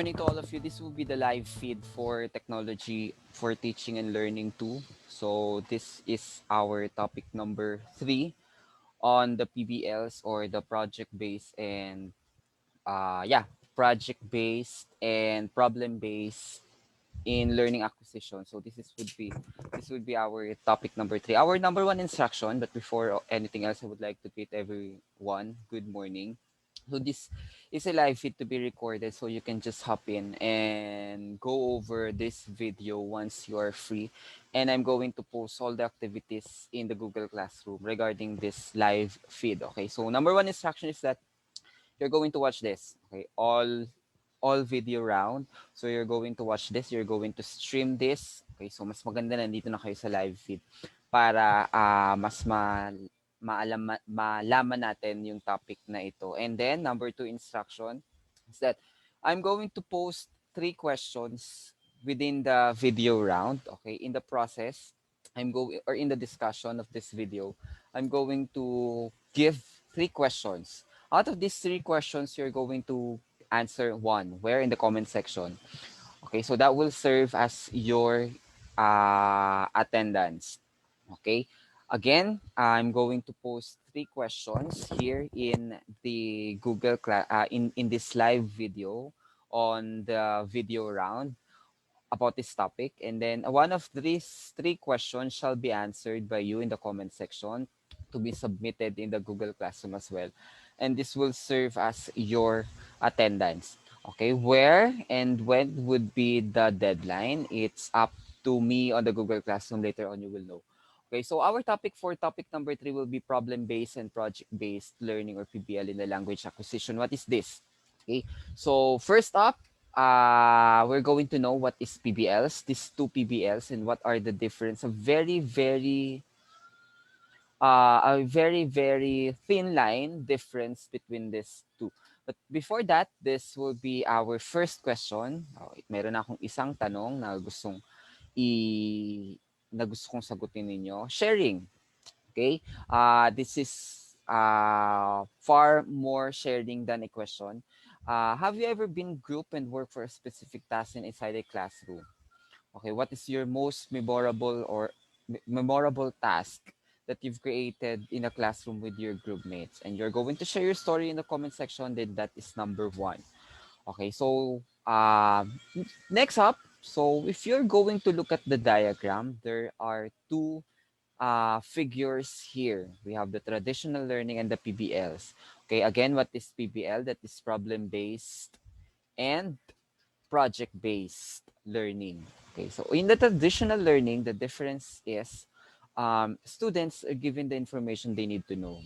morning to all of you. This will be the live feed for technology for teaching and learning too. So this is our topic number 3 on the PBLs or the project-based and project-based and problem-based in learning acquisition. So this would be our topic number 3. Our number 1 instruction, but before anything else, I would like to greet everyone. Good morning. So this is a live feed to be recorded, so you can just hop in and go over this video once you are free. And I'm going to post all the activities in the Google Classroom regarding this live feed. Okay, so number 1 instruction is that you're going to watch this. Okay, all video round. So you're going to watch this, you're going to stream this. Okay, so mas maganda nandito na kayo sa live feed para malaman natin yung topic na ito. And then number 2 instruction is that I'm going to post 3 questions within the video round. Okay, in the process, in the discussion of this video, I'm going to give 3 questions. Out of these 3 questions, you're going to answer one. Where? In the comment section. Okay, so that will serve as your attendance. Okay, again, I'm going to post 3 questions here in the Google class in this live video on the video round about this topic, and then one of these 3 questions shall be answered by you in the comment section to be submitted in the Google Classroom as well, and this will serve as your attendance. Okay, where and when would be the deadline? It's up to me on the Google Classroom. Later on, you will know. Okay, so our topic for topic number 3 will be problem-based and project-based learning, or PBL, in the language acquisition. What is this? Okay, so first up, we're going to know what is PBLs, these 2 PBLs, and what are the difference. A very thin line difference between these two. But before that, this will be our first question. Meron akong isang tanong na gusto kong sagutin ninyo. Sharing. Okay? This is far more sharing than a question. Have you ever been group and work for a specific task inside a classroom? Okay, what is your most memorable task that you've created in a classroom with your group mates? And you're going to share your story in the comment section. Then that is number 1. Okay, so next up, so if you're going to look at the diagram, there are 2 figures here. We have the traditional learning and the PBLs. Okay, again, what is PBL? That is problem-based and project-based learning. Okay, so in the traditional learning, the difference is students are given the information they need to know.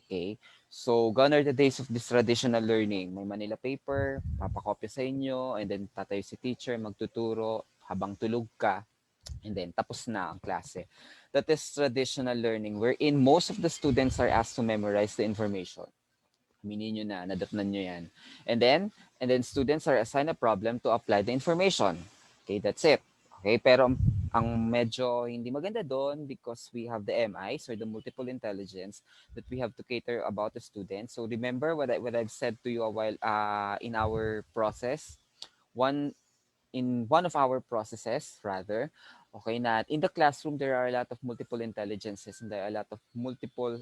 Okay, so gone are the days of this traditional learning. May Manila paper, papakopya sa inyo, and then tatayo si teacher, magtuturo habang tulog ka, and then tapos na ang klase. That is traditional learning wherein most of the students are asked to memorize the information. Aminin nyo na, nadatnan nyo yan. And then students are assigned a problem to apply the information. Okay, that's it. Okay, pero ang medyo hindi maganda doon because we have the MIs or the multiple intelligence that we have to cater about the students. So remember what I've said to you a while in our process. One of our processes rather, okay, na in the classroom there are a lot of multiple intelligences and there are a lot of multiple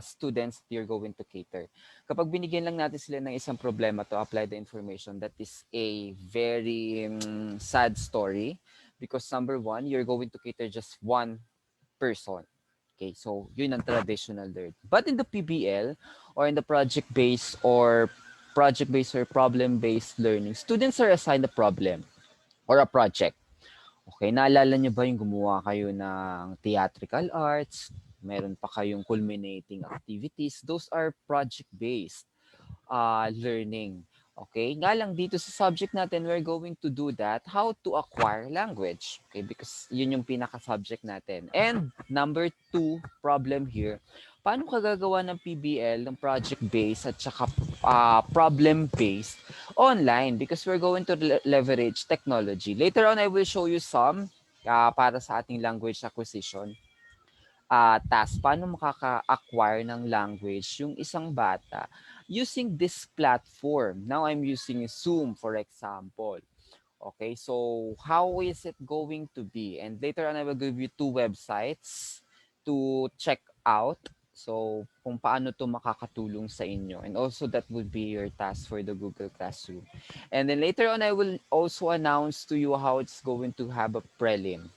students that you're going to cater. Kapag binigyan lang natin sila ng isang problema to apply the information, that is a very sad story because number 1, you're going to cater just one person. Okay, so yun ang traditional learn. But in the PBL or in the project-based or problem-based learning, students are assigned a problem or a project. Okay, naalala niyo ba yung gumawa kayo ng theatrical arts? Meron pa kayong culminating activities. Those are project-based learning. Okay, nga lang dito sa subject natin, we're going to do that, how to acquire language. Okay, because yun yung pinaka-subject natin. And number 2 problem here, paano ka gagawa ng PBL, ng project-based at saka problem-based online? Because we're going to leverage technology. Later on, I will show you some para sa ating language acquisition task. Paano makaka-acquire ng language yung isang bata using this platform. Now I'm using Zoom, for example. Okay, so how is it going to be? And later on, I will give you two websites to check out. So, kung paano to makakatulong sa inyo. And also, that would be your task for the Google Classroom. And then later on, I will also announce to you how it's going to have a prelim.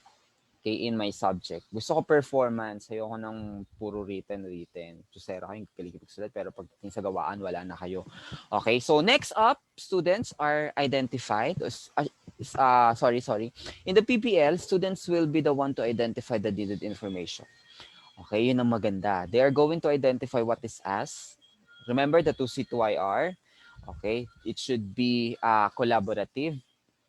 Okay, in my subject. Gusto ko performance, ayoko ng puro written. Chusera kayo, galing magsulat, pero pagdating sa gawaan, wala na kayo. Okay, so next up, students are identified. Sorry. In the PBL, students will be the one to identify the needed information. Okay, yun ang maganda. They are going to identify what is asked. Remember the 2C2IR. Okay, it should be collaborative.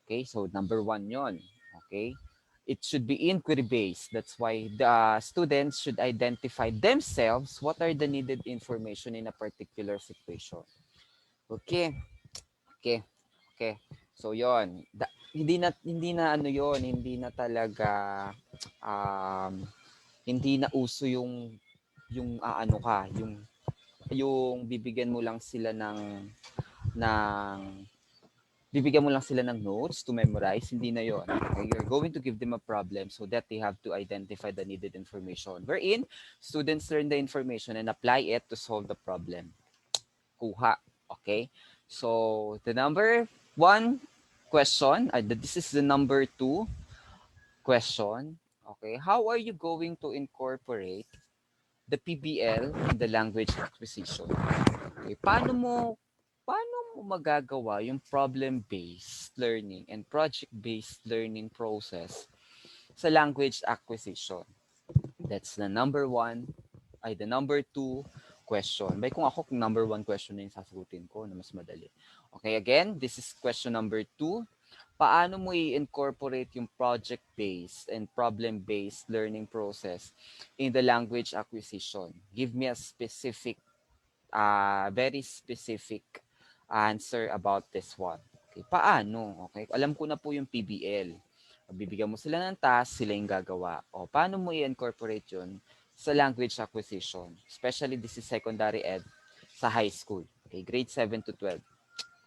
Okay, so number one yon. Okay, it should be inquiry-based. That's why the students should identify themselves what are the needed information in a particular situation. Okay, okay, okay. So yon. Hindi na ano yon, hindi na talaga um, hindi na uso yung ano ka, yung ng bibigyan mo lang sila ng notes to memorize, hindi na yon. Okay? You're going to give them a problem so that they have to identify the needed information. Wherein, students learn the information and apply it to solve the problem. Kuha. Okay? So, the number one question, this is the number two question. Okay? How are you going to incorporate the PBL in the language acquisition? Okay, paano mo magagawa yung problem-based learning and project-based learning process sa language acquisition? That's the number one, the number two question. Bay kung ako, kung number one question na yung sasagutin ko na mas madali. Okay, again, this is question number two. Paano mo i-incorporate yung project-based and problem-based learning process in the language acquisition? Give me a very specific answer about this one. Okay, paano? Okay, alam ko na po yung PBL. Bibigyan mo sila ng task, sila yung gagawa. O, paano mo i-incorporate yun sa language acquisition? Especially this is secondary ed sa high school. Okay, grade 7 to 12.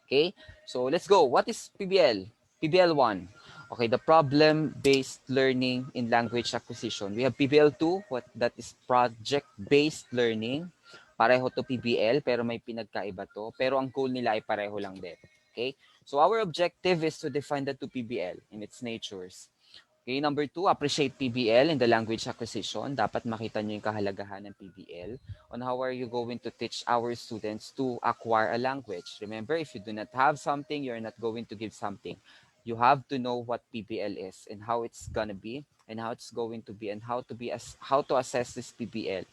Okay, so let's go. What is PBL? PBL 1. Okay, the problem-based learning in language acquisition. We have PBL 2, that is project-based learning. Pareho to PBL, pero may pinagkaiba to. Pero ang goal nila ay pareho lang din. Okay, so our objective is to define the two PBL in its natures. Okay, number two, appreciate PBL in the language acquisition. Dapat makita nyo yung kahalagahan ng PBL on how are you going to teach our students to acquire a language. Remember, if you do not have something, you're not going to give something. You have to know what PBL is and how it's gonna be and how it's going to be and how to assess this PBL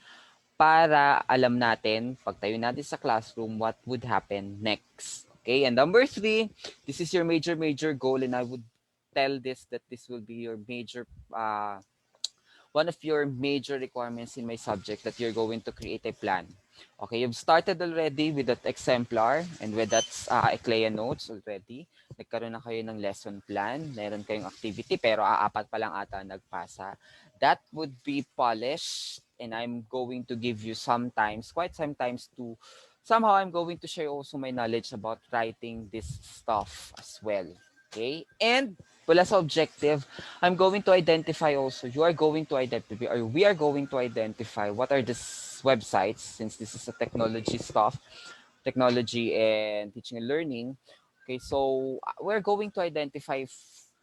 para alam natin, pag tayo natin sa classroom, what would happen next. Okay, and number three, this is your major goal, and I would tell that this will be your one of your major requirements in my subject, that you're going to create a plan. Okay, you've started already with that exemplar and with that ECLEA notes already. Nagkaroon na kayo ng lesson plan, meron kayong activity, pero apat pa lang ata nagpasa. That would be polished, and I'm going to give you quite sometimes somehow I'm going to share also my knowledge about writing this stuff as well. Okay, and wala sa objective, I'm going to identify also, you are going to identify, or we are going to identify what are these websites, since this is a technology stuff, technology and teaching and learning. Okay, so we're going to identify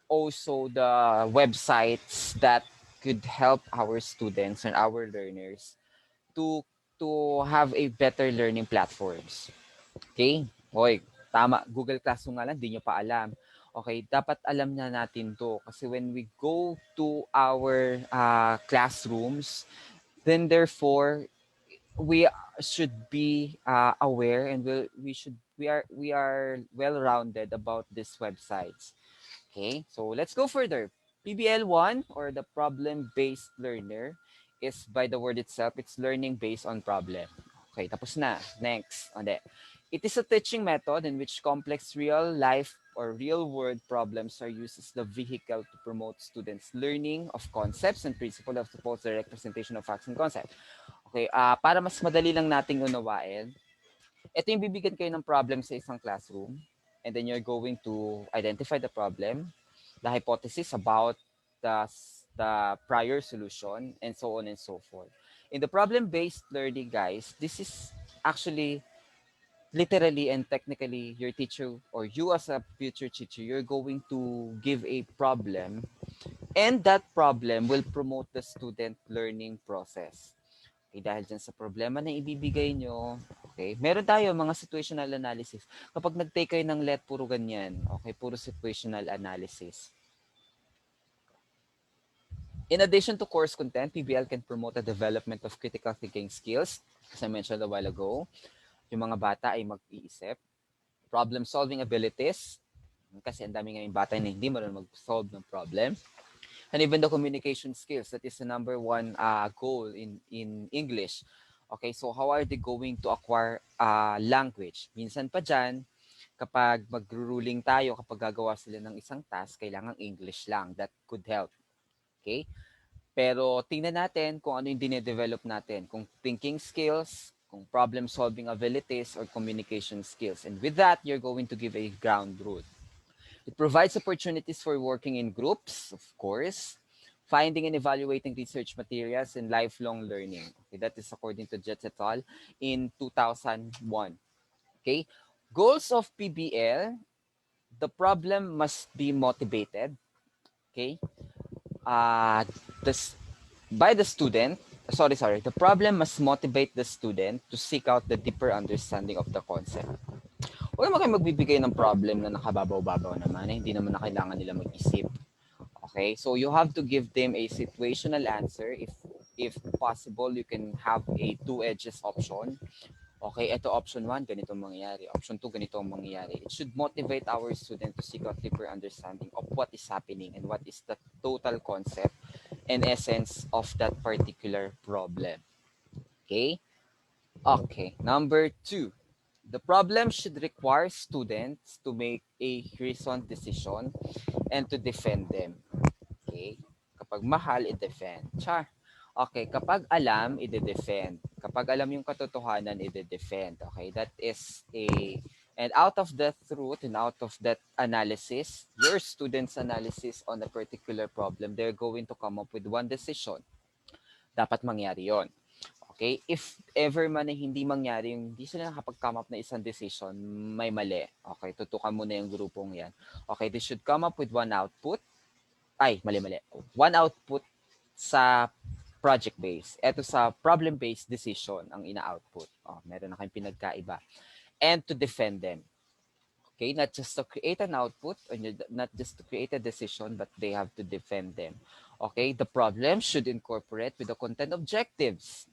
also the websites that could help our students and our learners to have a better learning platforms. Okay? Hoy, tama. Google Classroom nga lang, di nyo pa alam. Okay, dapat alam na natin to. Kasi when we go to our classrooms, then therefore, we should be aware, and we are well-rounded about these websites. Okay, so let's go further. PBL1, or the problem-based learner, is by the word itself, it's learning based on problem. Okay, tapos na. Next. It is a teaching method in which complex real life or real world problems are used as the vehicle to promote students' learning of concepts and principles of support the representation of facts and concepts. Okay, para mas madali lang nating unawain, Ito yung bibigyan kayo ng problem sa isang classroom, and then you're going to identify the problem, the hypothesis about the prior solution, and so on and so forth. In the problem-based learning, guys, this is actually literally and technically your teacher or you as a future teacher, you're going to give a problem, and that problem will promote the student learning process. Okay, dahil dyan sa problema na ibibigay nyo, okay, meron tayo mga situational analysis. Kapag nag-take kayo ng let, puro ganyan. Okay, puro situational analysis. In addition to course content, PBL can promote the development of critical thinking skills. As I mentioned a while ago, yung mga bata ay mag-iisip. Problem-solving abilities, kasi ang dami ngayong bata na hindi marunong mag-solve ng problem. And even the communication skills, that is the number one goal in English. Okay, so how are they going to acquire language? Minsan pa dyan, kapag mag-ruling tayo, kapag gagawa sila ng isang task, kailangan English lang. That could help. Okay? Pero tingnan natin kung ano yung dinedevelop natin. Kung thinking skills, kung problem-solving abilities, or communication skills. And with that, you're going to give a ground rule. It provides opportunities for working in groups, of course, finding and evaluating research materials, and lifelong learning. Okay, that is according to Jets et al. In 2001. Okay, goals of PBL, the problem must be motivated. Okay, uh, this, by the student, sorry, the problem must motivate the student to seek out the deeper understanding of the concept. Huwag naman kayo magbibigay ng problem na nakababaw-babaw naman, hindi naman na kailangan nila mag-isip. Okay, so you have to give them a situational answer. If possible, you can have a two edges option. Okay, ito option 1, ganito ang mangyayari. Option 2, ganito ang mangyayari. It should motivate our student to seek out deeper understanding of what is happening and what is the total concept and essence of that particular problem. Okay? Okay, number 2. The problem should require students to make a reasoned decision and to defend them. Okay? Kapag mahal, i-defend. Char. Okay, kapag alam, i-defend. Kapag alam yung katotohanan, i-defend. Okay, that is a... And out of that truth and out of that analysis, your students' analysis on a particular problem, they're going to come up with one decision. Dapat mangyari yon. Okay? If ever man na hindi mangyari, yung hindi sila nakapag-come up na isang decision, may mali. Okay, tutukan mo na yung grupong yan. Okay, they should come up with one output. Ay, mali. One output sa project-based. Ito sa problem-based decision ang ina-output. Oh, meron na kayong pinagkaiba. And to defend them. Okay, not just to create an output, or not just to create a decision, but they have to defend them. Okay, the problem should incorporate with the content objectives.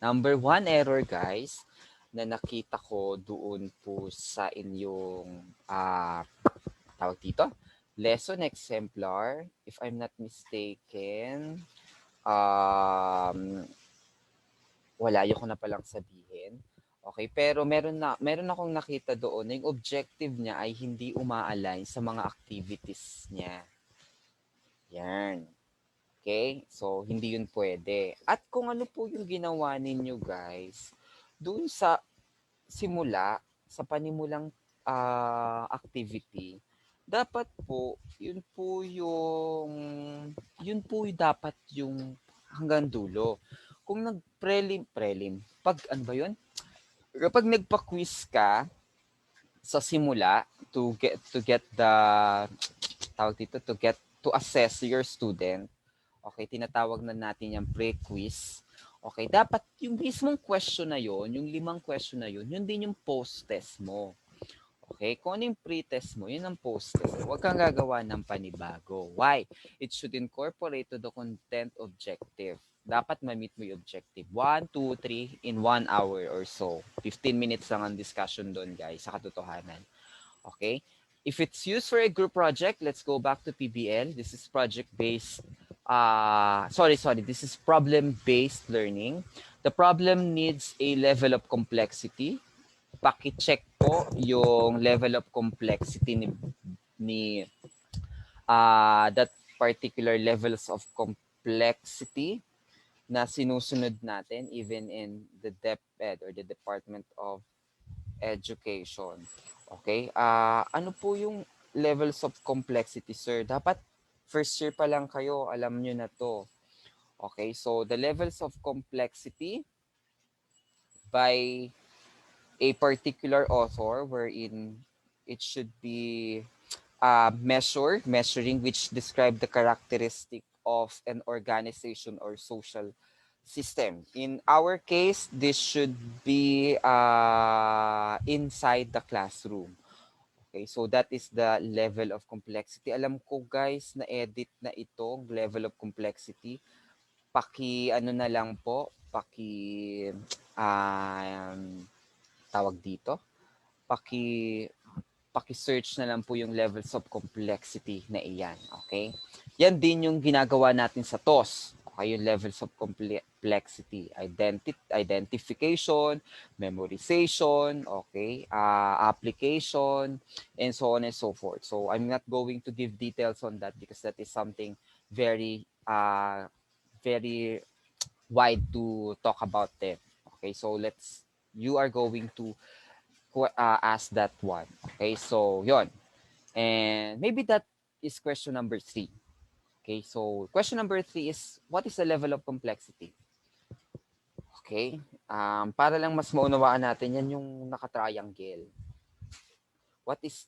Number 1 error, guys, na nakita ko doon po sa inyong tawag dito, lesson exemplar, if I'm not mistaken, wala, ayoko na palang sabihin. Okay, pero meron akong nakita doon na yung objective niya ay hindi uma-align sa mga activities niya. Yan. Okay? So, hindi yun pwede. At kung ano po yung ginawa ninyo, guys, doon sa simula, sa panimulang activity, dapat po, yun po yung dapat yung hanggang dulo. Kung nag-prelim, pag ano ba yun? Kapag nagpa-quiz ka sa simula to get the tawag dito, to assess your student, okay, tinatawag na natin yung pre-quiz. Okay, dapat yung mismong question na yon, yung 5 question na yun din yung post-test mo. Okay, kung ano yung pre-test mo, yun ang post-test. Huwag kang gagawa ng panibago. Why? It should incorporate to the content objective. Dapat ma-meet mo yung objective. 1, 2, 3 in 1 hour or so. 15 minutes lang ang discussion doon, guys, sa katotohanan. Okay? If it's used for a group project, let's go back to PBL. This is project-based. This is problem-based learning. The problem needs a level of complexity. Paki-check po yung level of complexity ni that particular levels of complexity na sinusunod natin even in the DepEd or the Department of education. Okay? Ano po yung levels of complexity, sir? Dapat first year pa lang kayo, alam nyo na to. Okay, so the levels of complexity by a particular author wherein it should be measuring which describe the characteristic of an organization or social system. In our case, this should be inside the classroom. Okay, so that is the level of complexity. Alam ko guys, na-edit na itong level of complexity. Ano na lang po, um, tawag dito, paki paki-search na lang po yung levels of complexity na iyan. Okay? Yan din yung ginagawa natin sa TOS. Okay, yung levels of complexity. Identification, memorization, okay, application, and so on and so forth. So I'm not going to give details on that because that is something very, very wide to talk about them. Okay, so you are going to ask that one. Okay, so yon. And maybe that is question number 3. Okay, so question number 3 is, what is the level of complexity? Okay, para lang mas maunawaan natin, yan yung naka-triangle.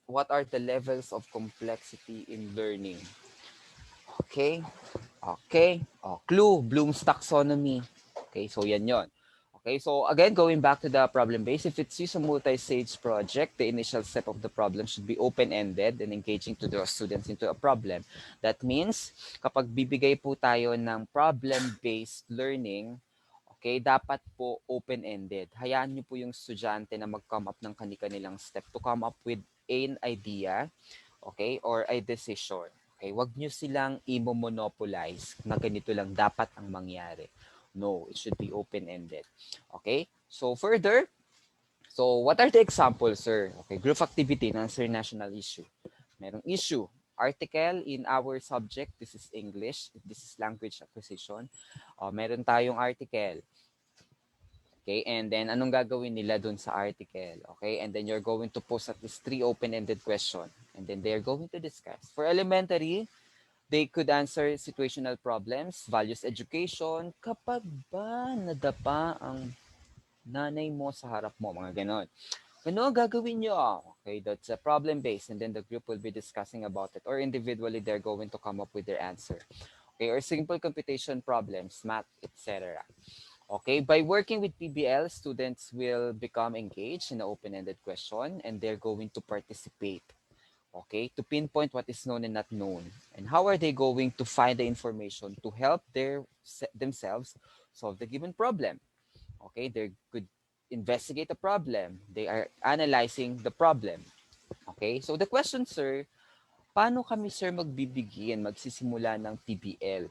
What are the levels of complexity in learning? Okay, okay. Clue, Bloom's taxonomy. Okay, so yan yon. Okay, so again, going back to the problem base, if it's used a multi-stage project, the initial step of the problem should be open-ended and engaging to draw students into a problem. That means, kapag bibigay po tayo ng problem-based learning, okay, dapat po open-ended. Hayaan niyo po yung estudyante na mag-come up ng kanilang step to come up with an idea, okay, or a decision. Okay, wag niyo silang i-monopolize na ganito lang dapat ang mangyari. No, it should be open-ended. Okay? So further, so what are the examples, sir? Okay, group activity ng national issue. Merong issue. Article in our subject, this is English, this is language acquisition. Meron tayong article. Okay, and then anong gagawin nila dun sa article? Okay, and then you're going to post at least 3 open-ended questions. And then they're going to discuss. For elementary, they could answer situational problems, values education, kapag ba nadapa ang nanay mo sa harap mo, mga ganon. Ano gagawin nyo? Okay, that's a problem-based and then the group will be discussing about it or individually they're going to come up with their answer. Okay, or simple computation problems, math, etc. Okay, by working with PBL, students will become engaged in the open-ended question and they're going to participate. Okay, to pinpoint what is known and not known. And how are they going to find the information to help themselves solve the given problem? Okay, they could investigate the problem. They are analyzing the problem. Okay, so the question, sir, paano kami, sir, magsisimula ng PBL?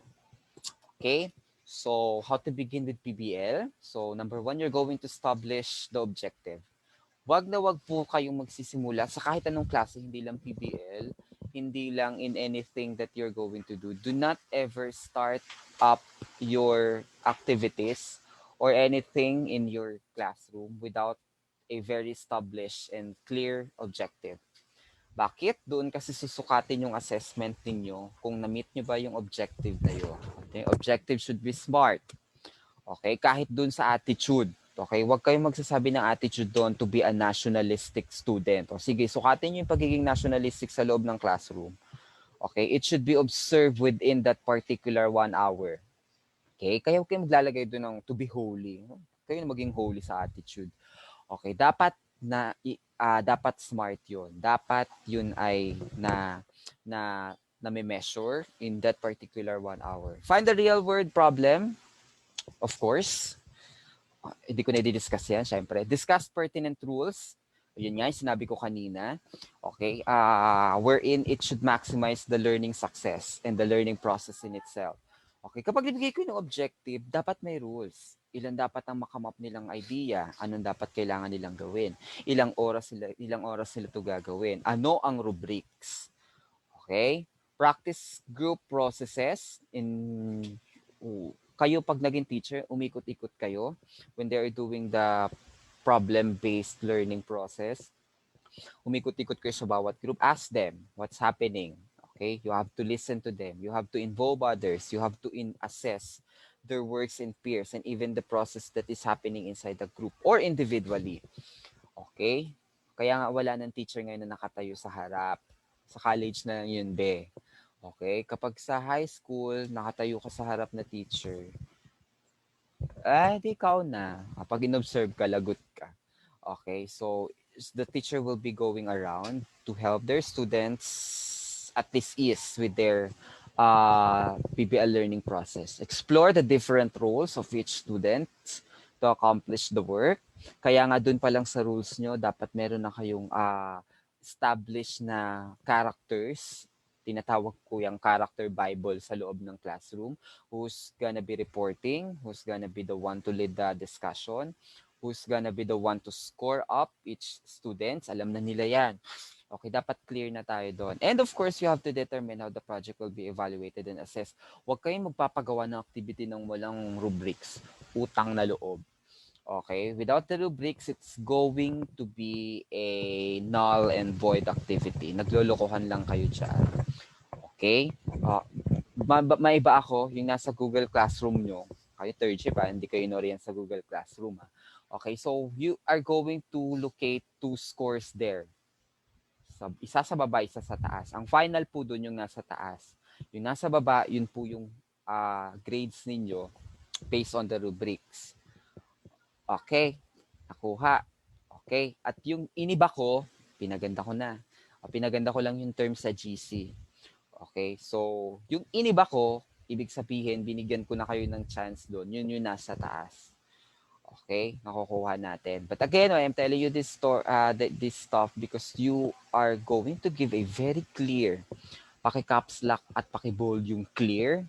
Okay, so how to begin with PBL? So number 1, you're going to establish the objective. Wag na wag po kayong magsisimula sa kahit anong klase, hindi lang PBL, hindi lang in anything that you're going to do. Do not ever start up your activities or anything in your classroom without a very established and clear objective. Bakit? Doon kasi susukatin yung assessment ninyo kung na-meet nyo ba yung objective na yun. Okay? Objective should be SMART. Okay? Kahit doon sa attitude. Okay? Huwag kayong magsasabi ng attitude doon to be a nationalistic student. O sige, sukatin nyo yung pagiging nationalistic sa loob ng classroom. Okay? It should be observed within that particular 1 hour. Okay? Kaya huwag kayong maglalagay doon ng to be holy. Kayo na maging holy sa attitude. Okay? Dapat smart yun. Dapat yun ay na may measure in that particular 1 hour. Find the real world problem, of course. Hindi ko na i-discuss yan, syempre. Discuss pertinent rules. Yun nga, sinabi ko kanina. Okay? Wherein it should maximize the learning success and the learning process in itself. Okay? Kapag ibigay ko yung objective, dapat may rules. Ilan dapat ang makamap nilang idea? Anong dapat kailangan nilang gawin? Ilang oras nila ito gagawin? Ano ang rubrics? Okay? Practice group processes kayo pag naging teacher, umikot-ikot kayo when they are doing the problem-based learning process. Umikot-ikot kayo sa bawat group. Ask them what's happening. Okay? You have to listen to them. You have to involve others. You have to assess their works in peers and even the process that is happening inside the group or individually. Okay? Kaya nga wala ng teacher ngayon na nakatayo sa harap. Sa college na lang yun, be. Okay? Kapag sa high school, nakatayo ka sa harap na teacher, di ikaw na. Kapag in-observe ka, lagot ka. Okay? So, the teacher will be going around to help their students at this ease with their PBL learning process. Explore the different roles of each student to accomplish the work. Kaya nga dun pa lang sa rules nyo, dapat meron na kayong established na characters. Tinatawag ko yung character Bible sa loob ng classroom. Who's gonna be reporting, who's gonna be the one to lead the discussion, who's gonna be the one to score up each students. Alam na nila yan. Okay, dapat clear na tayo doon. And of course, you have to determine how the project will be evaluated and assessed. Huwag kayong magpapagawa ng activity ng walang rubrics. Utang na loob. Okay, without the rubrics, it's going to be a null and void activity. Naglolokohan lang kayo dyan. Okay? Maiba ako, yung nasa Google Classroom nyo. Kayo third shift, hindi kayo inorient sa Google Classroom. Okay, so you are going to locate two scores there. Isa sa baba, isa sa taas. Ang final po doon yung nasa taas. Yung nasa baba, yun po yung grades ninyo based on the rubrics. Okay, nakuha. Okay, at yung iniba ko, pinaganda ko na. Pinaganda ko lang yung term sa GC. Okay, so yung iniba ko, ibig sabihin, binigyan ko na kayo ng chance doon. Yun yung nasa taas. Okay, nakukuha natin. But again, I am telling you this stuff because you are going to give a very clear, paki-caps lock at paki-bold yung clear.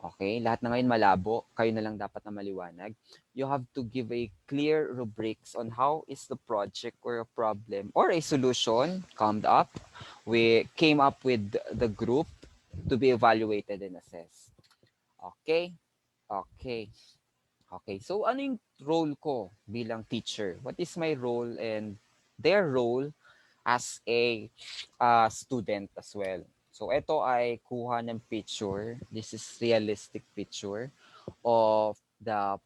Okay, lahat na ngayon malabo, kayo na lang dapat na maliwanag. You have to give a clear rubrics on how is the project or a problem or a solution came up with the group to be evaluated and assessed. Okay? Okay. Okay, so ano yung role ko bilang teacher? What is my role and their role as a student as well? So ito ay kuha ng picture. This is realistic picture of the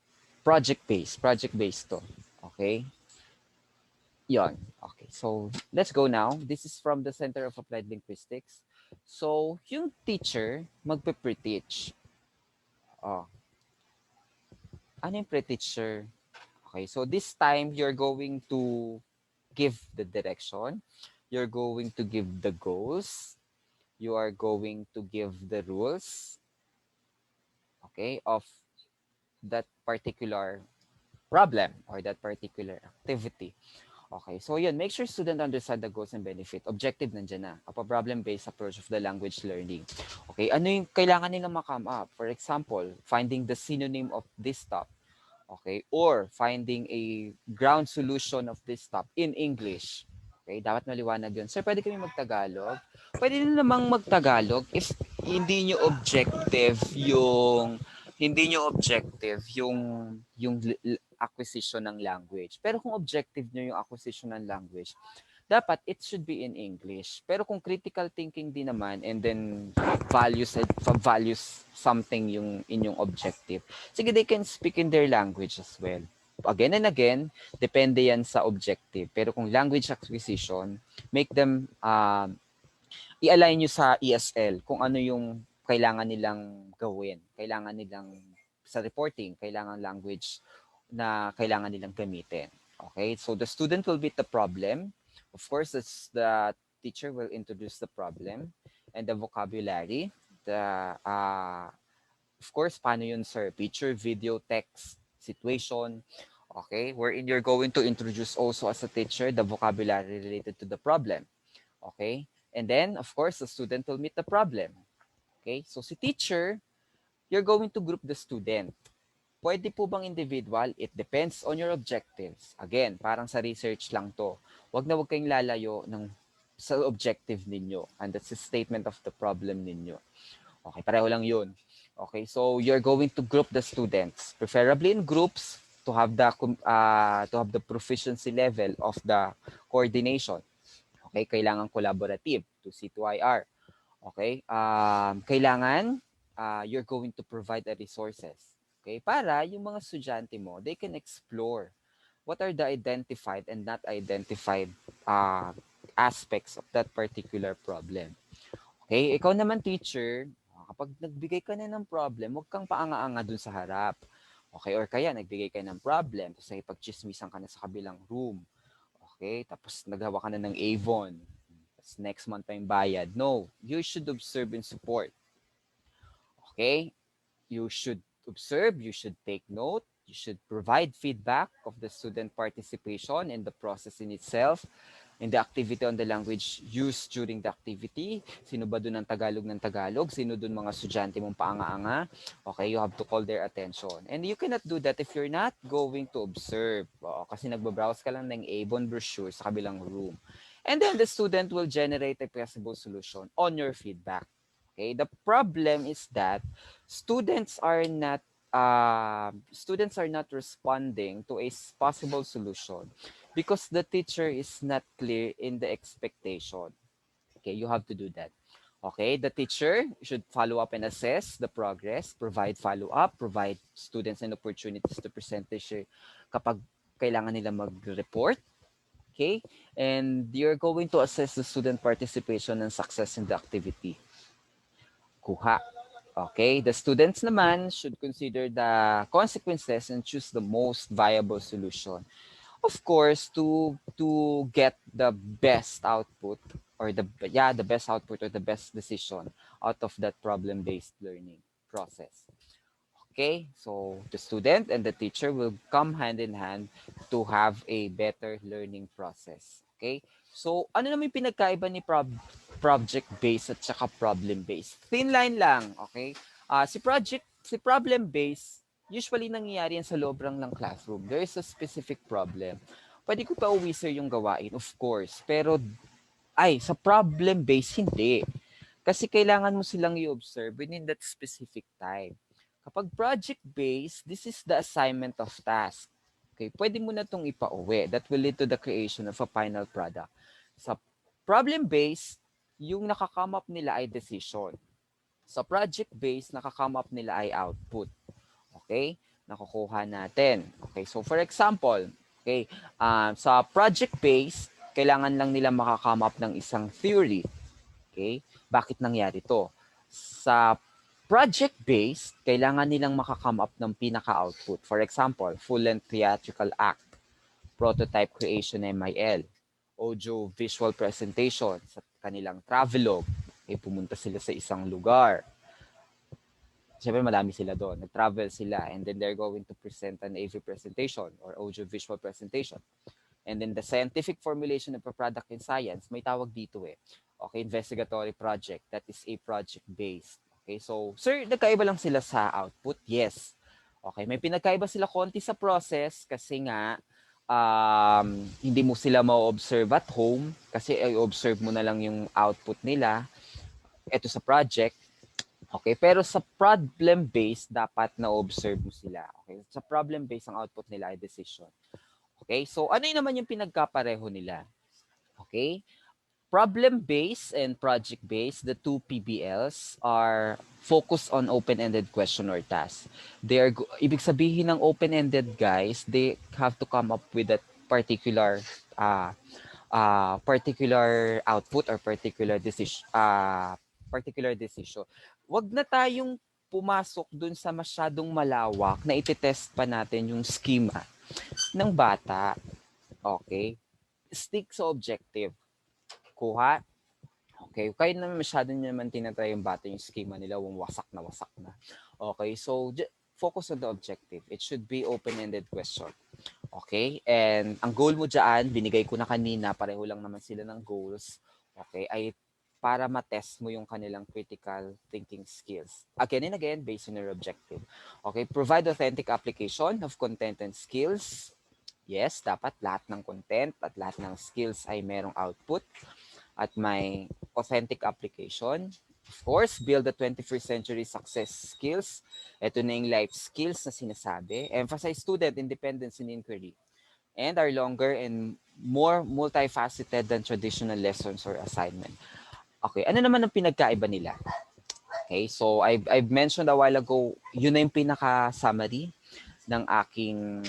project-based to. Okay? Yon. Okay, so let's go now. This is from the Center of Applied Linguistics. So, yung teacher magpe-pre-teach. Ano yung pre-teacher? Okay, so this time you're going to give the direction. You're going to give the goals. You are going to give the rules, okay, of that particular problem or that particular activity. Okay, so yun, make sure student understand the goals and benefit. Objective nandiyan na. A problem-based approach of the language learning. Okay, ano yung kailangan nilang ma-come up? For example, finding the synonym of this stop. Okay, or finding a ground solution of this stop in English. Okay, dapat maliwanag yun. Sir, pwede kami magtagalog? Pwede din namang magtagalog if hindi nyo objective yung acquisition ng language. Pero kung objective nyo yung acquisition ng language, dapat it should be in English. Pero kung critical thinking din naman and then values something yung inyong objective, sige, they can speak in their language as well. Again and again, depende yan sa objective. Pero kung language acquisition, make them i-align nyo sa ESL kung ano yung kailangan nilang gawin. Kailangan nilang sa reporting, kailangan language na kailangan nilang gamitin. Okay? So the student will beat the problem. Of course, the teacher will introduce the problem and the vocabulary. Of course, paano yun, sir? Picture, video, text, situation. Okay? Wherein you're going to introduce also as a teacher the vocabulary related to the problem. Okay? And then, of course, the student will meet the problem. Okay? So, si teacher, you're going to group the student. Pwede po bang individual? It depends on your objectives. Again, parang sa research lang to. Huwag kayong lalayo sa objective ninyo. And that's the statement of the problem ninyo. Okay, pareho lang yun. Okay, so you're going to group the students, preferably in groups. to have the proficiency level of the coordination. Okay, kailangan collaborative to C2IR. Okay, kailangan you're going to provide the resources. Okay, para yung mga estudyante mo, they can explore what are the identified and not identified uh, aspects of that particular problem. Okay, ikaw naman teacher, kapag nagbigay ka na ng problem, huwag kang paanga-anga dun sa harap. Okay, or kaya nagbigay ka ng problem, tapos nakipagchismisan ka na sa kabilang room. Okay, tapos naghawa ka na ng Avon. Tapos next month pa yung bayad. No, you should observe and support. Okay, you should observe, you should take note, you should provide feedback of the student participation in the process in itself, in the activity on the language used during the activity. Sino ba doon ang Tagalog ng Tagalog? Sino doon mga estudyante mong paanga-anga? Okay, you have to call their attention. And you cannot do that if you're not going to observe. Kasi nagbabrowse ka lang ng Avon brochure sa kabilang room. And then the student will generate a possible solution on your feedback. Okay, the problem is that students are not responding to a possible solution because the teacher is not clear in the expectation. Okay, you have to do that. Okay, the teacher should follow up and assess the progress, provide follow-up, provide students and opportunities to present their share kapag kailangan nila mag-report. Okay, and you're going to assess the student participation and success in the activity. Kuha. Okay, the students naman should consider the consequences and choose the most viable solution. Of course, to get the best output or the best output or the best decision out of that problem-based learning process. Okay, so the student and the teacher will come hand in hand to have a better learning process. Okay, so ano naman yung pinagkaiba ni project-based at saka problem-based? Thin line lang, okay? Si problem-based, usually nangyayari yan sa loob lang ng classroom. There is a specific problem. Pwede ko pa uwi sir yung gawain, of course. Pero, sa problem-based, hindi. Kasi kailangan mo silang i-observe within that specific time. Kapag project-based, this is the assignment of task. Okay, pwede mo na itong ipauwi. That will lead to the creation of a final product. Sa problem-based, yung nakakome up nila ay decision. Sa project-based, nakakome up nila ay output. Okay? Nakukuha natin. Okay, so for example, okay, sa project-based, kailangan lang nila makakome up ng isang theory. Okay? Bakit nangyari to? Sa project-based, kailangan nilang makakome up ng pinaka-output. For example, full-length theatrical act, prototype creation MIL, audio visual presentation sa kanilang travelogue. Okay, pumunta sila sa isang lugar. Siyempre, madami sila doon. Nag-travel sila and then they're going to present an AV presentation or audio visual presentation. And then the scientific formulation of a product in science, may tawag dito eh. Okay, investigatory project. That is a project-based. Okay, so, sir, nagkaiba lang sila sa output? Yes. Okay, may pinagkaiba sila konti sa process kasi nga, hindi mo sila ma-observe at home kasi i-observe mo na lang yung output nila. Ito sa project. Okay, pero sa problem-based, dapat na-observe mo sila. Okay, sa problem-based, ang output nila ay decision. Okay, so ano yun naman yung pinagkapareho nila? Okay, problem-based and project-based, the two PBLs are focused on open-ended question or task. Ibig sabihin ng open-ended guys, they have to come up with that particular output or particular decision. Wag na tayong pumasok dun sa masyadong malawak na ititest pa natin yung schema ng bata. Okay? Stick sa objective. Kuha. Okay? Kaya naman masyado naman tinatry yung bata yung schema nila, wasak na. Okay? So, focus on the objective. It should be open-ended question. Okay? And ang goal mo dyan, binigay ko na kanina, pareho lang naman sila ng goals. Okay? Ay para matest mo yung kanilang critical thinking skills. Again and again, based on your objective. Okay? Provide authentic application of content and skills. Yes, dapat lahat ng content at lahat ng skills ay merong output at may authentic application. Of course, build the 21st century success skills. Ito na yung life skills na sinasabi. Emphasize student independence in inquiry. And are longer and more multifaceted than traditional lessons or assignment. Okay, ano naman ang pinagkaiba nila? Okay, so I've mentioned a while ago, yun na yung pinaka-summary ng aking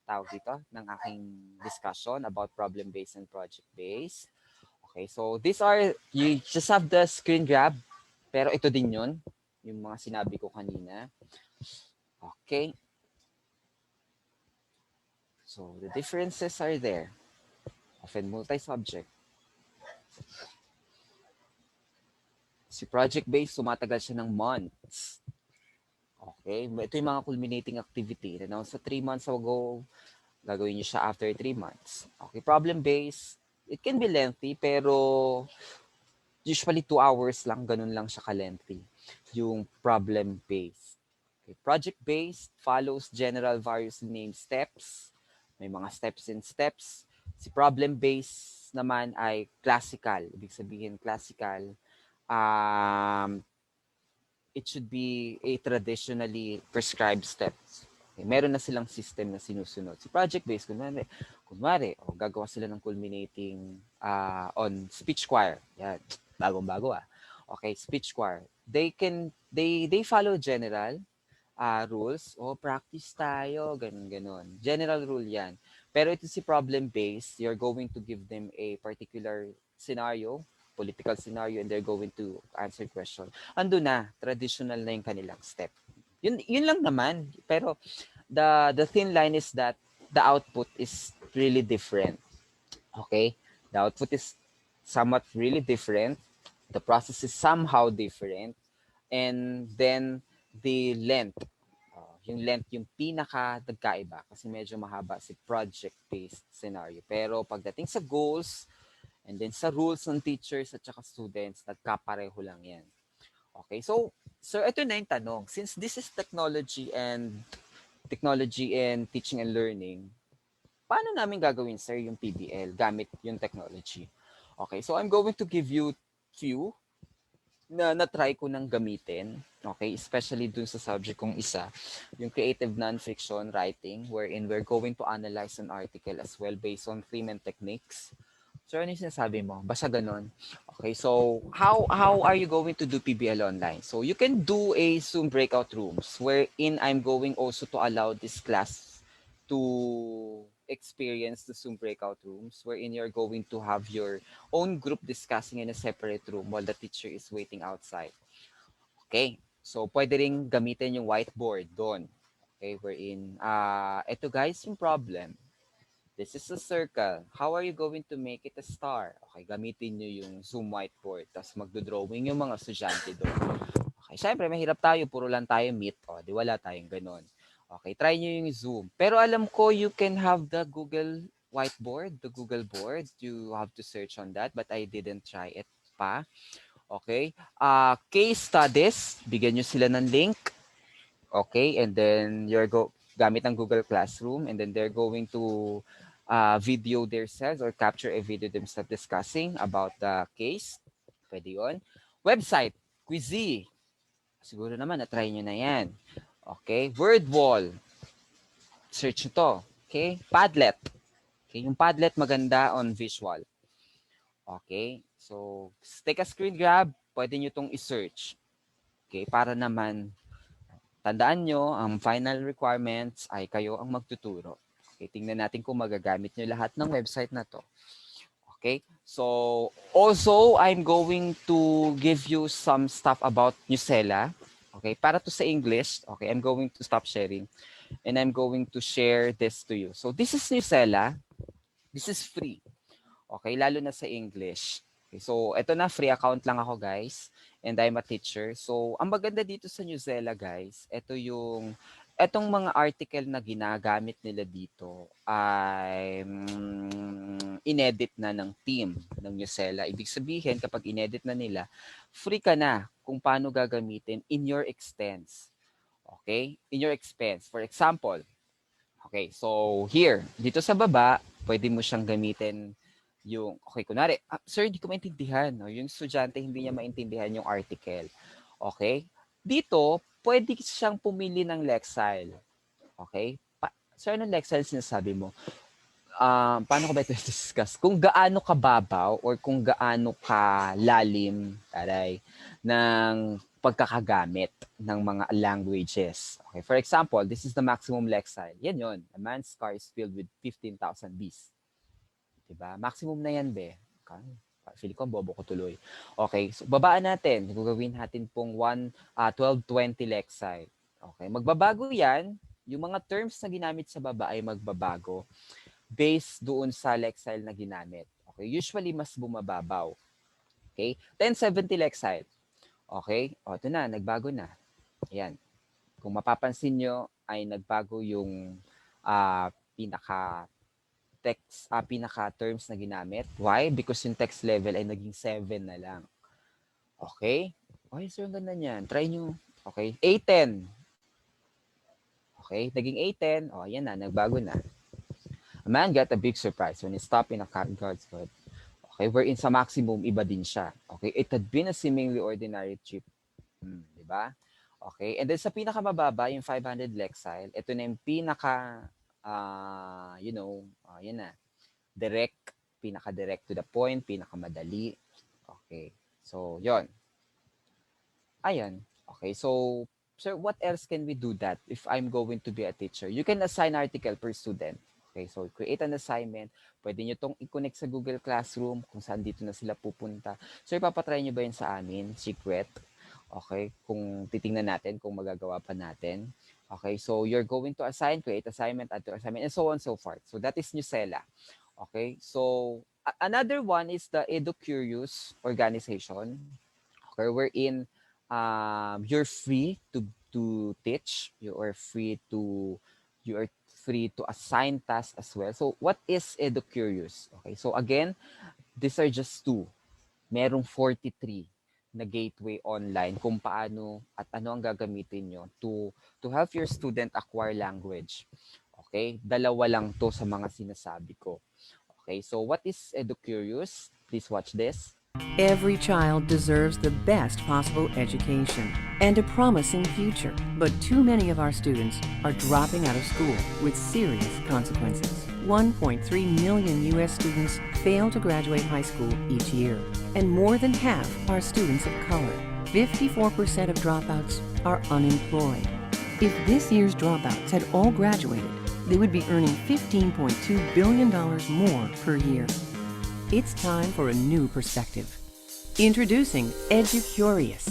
tawag dito, ng aking discussion about problem-based and project-based. Okay, so these are, you just have the screen grab, pero ito din yun, yung mga sinabi ko kanina. Okay, so the differences are there. Often multi-subject. Si project-based, sumatagal siya ng months. Okay, ito yung mga culminating activity. Now, sa 3 months ago, gagawin nyo siya after 3 months. Okay, problem-based, it can be lengthy, pero usually 2 hours lang, ganun lang siya ka-lengthy. Yung problem-based. Okay, project-based follows general various named steps. May mga steps and steps. Si problem-based naman ay classical. Ibig sabihin classical, it should be a traditionally prescribed steps. Okay, meron na silang system na sinusunod. Si project-based, kunwari gagawa sila ng culminating on speech choir. Yan, bagong-bago ah. Okay, speech choir. They follow general rules. Practice tayo, ganun. General rule yan. Pero ito si problem-based, you're going to give them a particular scenario, political scenario, and they're going to answer question. Ando na, traditional na yung kanilang step. Yun lang naman. Pero the thin line is that the output is really different. Okay? The output is somewhat really different. The process is somehow different. And then the length. Yung length yung pinaka nagkaiba kasi medyo mahaba si project-based scenario. Pero pagdating sa goals and then sa rules ng teachers at saka students, nagkapareho lang yan. Okay, so ito na yung tanong. Since this is technology and teaching and learning, paano namin gagawin, sir, yung PBL gamit yung technology? Okay, so I'm going to give you few na na-try ko nang gamitin, okay, especially dun sa subject kong isa, yung creative nonfiction writing, wherein we're going to analyze an article as well based on theme and techniques. So, ano yung sinasabi mo? Basta ganun. Okay, so how are you going to do PBL online? So, you can do a Zoom breakout rooms wherein I'm going also to allow this class to experience the Zoom breakout rooms wherein you're going to have your own group discussing in a separate room while the teacher is waiting outside. Okay, so pwede rin gamitin yung whiteboard doon. Okay, wherein, ito guys yung problem. This is a circle. How are you going to make it a star? Okay, gamitin nyo yung Zoom whiteboard. Tapos magdo-drawing yung mga estudyante doon. Okay, syempre mahirap tayo. Puro lang tayo meet. Di wala tayong ganun. Okay, try nyo yung Zoom. Pero alam ko you can have the Google whiteboard, the Google board. You have to search on that, but I didn't try it pa. Okay. Case studies, bigyan nyo sila ng link. Okay, and then gamit ng Google Classroom, and then they're going to video themselves or capture a video themselves discussing about the case. Pwede yun. Website, Quizy. Siguro naman, na-try nyo na yan. Okay, word wall. Search nyo to. Okay, Padlet. Okay, yung Padlet maganda on visual. Okay, so take a screen grab, pwede nyo tong i-search. Okay, para naman tandaan nyo, ang final requirements ay kayo ang magtuturo. Okay, tingnan natin kung magagamit nyo lahat ng website na to. Okay, so also I'm going to give you some stuff about Newsela. Okay, para to sa English, okay, I'm going to stop sharing and I'm going to share this to you. So this is Newsela. This is free. Okay, lalo na sa English. Okay, so ito na, free account lang ako guys. And I'm a teacher. So ang maganda dito sa Newsela guys, etong mga article na ginagamit nila dito ay inedit na ng team ng Newsela. Ibig sabihin, kapag inedit na nila, free ka na kung paano gagamitin in your expense. Okay? In your expense. For example, okay, so here, dito sa baba, pwede mo siyang gamitin Yung, okay, kunwari, sir, hindi ko maintindihan. No? Yung estudyante, hindi niya maintindihan yung article. Okay? Dito, pwede siyang pumili ng Lexile. Okay? Sir, anong Lexile sinasabi mo? Paano ko ba ito discuss? Kung gaano kababaw or kung gaano kalalim, taray, ng pagkakagamit ng mga languages. Okay, for example, this is the maximum Lexile. Yan yun. A man's car is filled with 15,000 bees. Diba? Maximum na yan, be. Feel ko, bobo ko tuloy. Okay, so babaan natin. Gagawin natin pong 1220 Lexile. Okay, magbabago yan. Yung mga terms na ginamit sa baba ay magbabago based doon sa Lexile na ginamit. Okay, usually mas bumababaw. Okay, 1070 Lexile. Okay, o ito na, nagbago na. Ayan. Kung mapapansin nyo, ay nagbago yung pinaka pinaka terms na ginamit. Why? Because yung text level ay naging 7 na lang. Okay? Okay, sir, ang ganda niyan. Try nyo. Okay, A10. Okay, naging A10. O, yan na, nagbago na. A man got a big surprise when he stopped in a guard's hood. Okay, wherein sa maximum, iba din siya. Okay, it had been a seemingly ordinary trip. Di ba? Okay, and then sa pinakamababa, yung 500 Lexile, ito na yung pinaka, yan na, direct, pinaka-direct to the point, pinaka-madali. Okay, so, yon. Ayan. Okay, so, sir, what else can we do that if I'm going to be a teacher? You can assign article per student. Okay, so create an assignment. Pwede nyo itong i-connect sa Google Classroom kung saan dito na sila pupunta. So, ipapatry nyo ba yun sa amin? Secret. Okay, kung titingnan natin, kung magagawa pa natin. Okay, so you're going to assign, create assignment, add to assignment, and so on and so forth. So, that is Newsela. Okay, so another one is the EduCurious organization. Okay, wherein you're free to teach. You are free to assign tasks as well. So what is EduCurious? Okay, so again, these are just two. Merong 43 na gateway online kung paano at ano ang gagamitin nyo to help your student acquire language. Okay, dalawa lang to sa mga sinasabi ko. Okay, so what is EduCurious? Please watch this. Every child deserves the best possible education and a promising future, but too many of our students are dropping out of school with serious consequences. 1.3 million U.S. students fail to graduate high school each year, and more than half are students of color. 54% of dropouts are unemployed. If this year's dropouts had all graduated, they would be earning $15.2 billion more per year. It's time for a new perspective. Introducing EduCurious.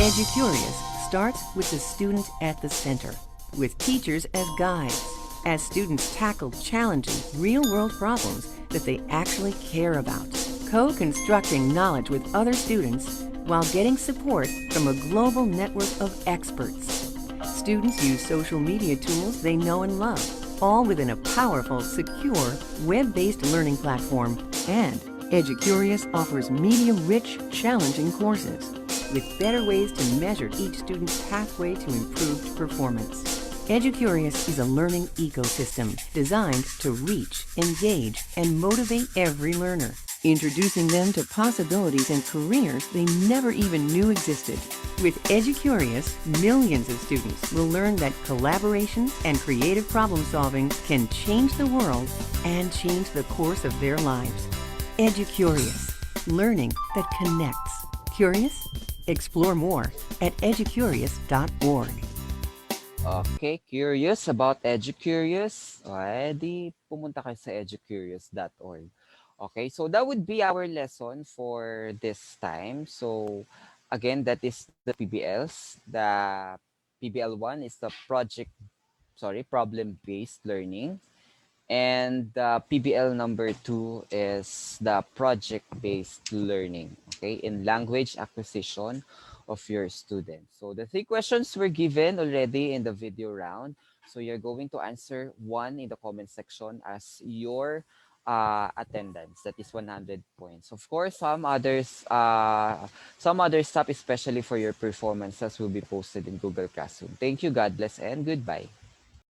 EduCurious starts with the student at the center, with teachers as guides, as students tackle challenging, real-world problems that they actually care about, co-constructing knowledge with other students while getting support from a global network of experts. Students use social media tools they know and love, all within a powerful, secure, web-based learning platform. And EduCurious offers medium-rich, challenging courses with better ways to measure each student's pathway to improved performance. EduCurious is a learning ecosystem designed to reach, engage, and motivate every learner, introducing them to possibilities and careers they never even knew existed. With EduCurious, millions of students will learn that collaboration and creative problem solving can change the world and change the course of their lives. EduCurious, learning that connects. Curious? Explore more at educurious.org. Okay, curious about EduCurious? Di pumunta kayo sa educurious.org. Okay, so that would be our lesson for this time. So again, that is the PBLs. The PBL1 is the problem-based learning. And PBL number 2 is the project-based learning, okay, in language acquisition of your students. So the 3 questions were given already in the video round. So you're going to answer 1 in the comment section as your attendance. That is 100 points. Of course, some other stuff, especially for your performances, will be posted in Google Classroom. Thank you, God bless, and goodbye.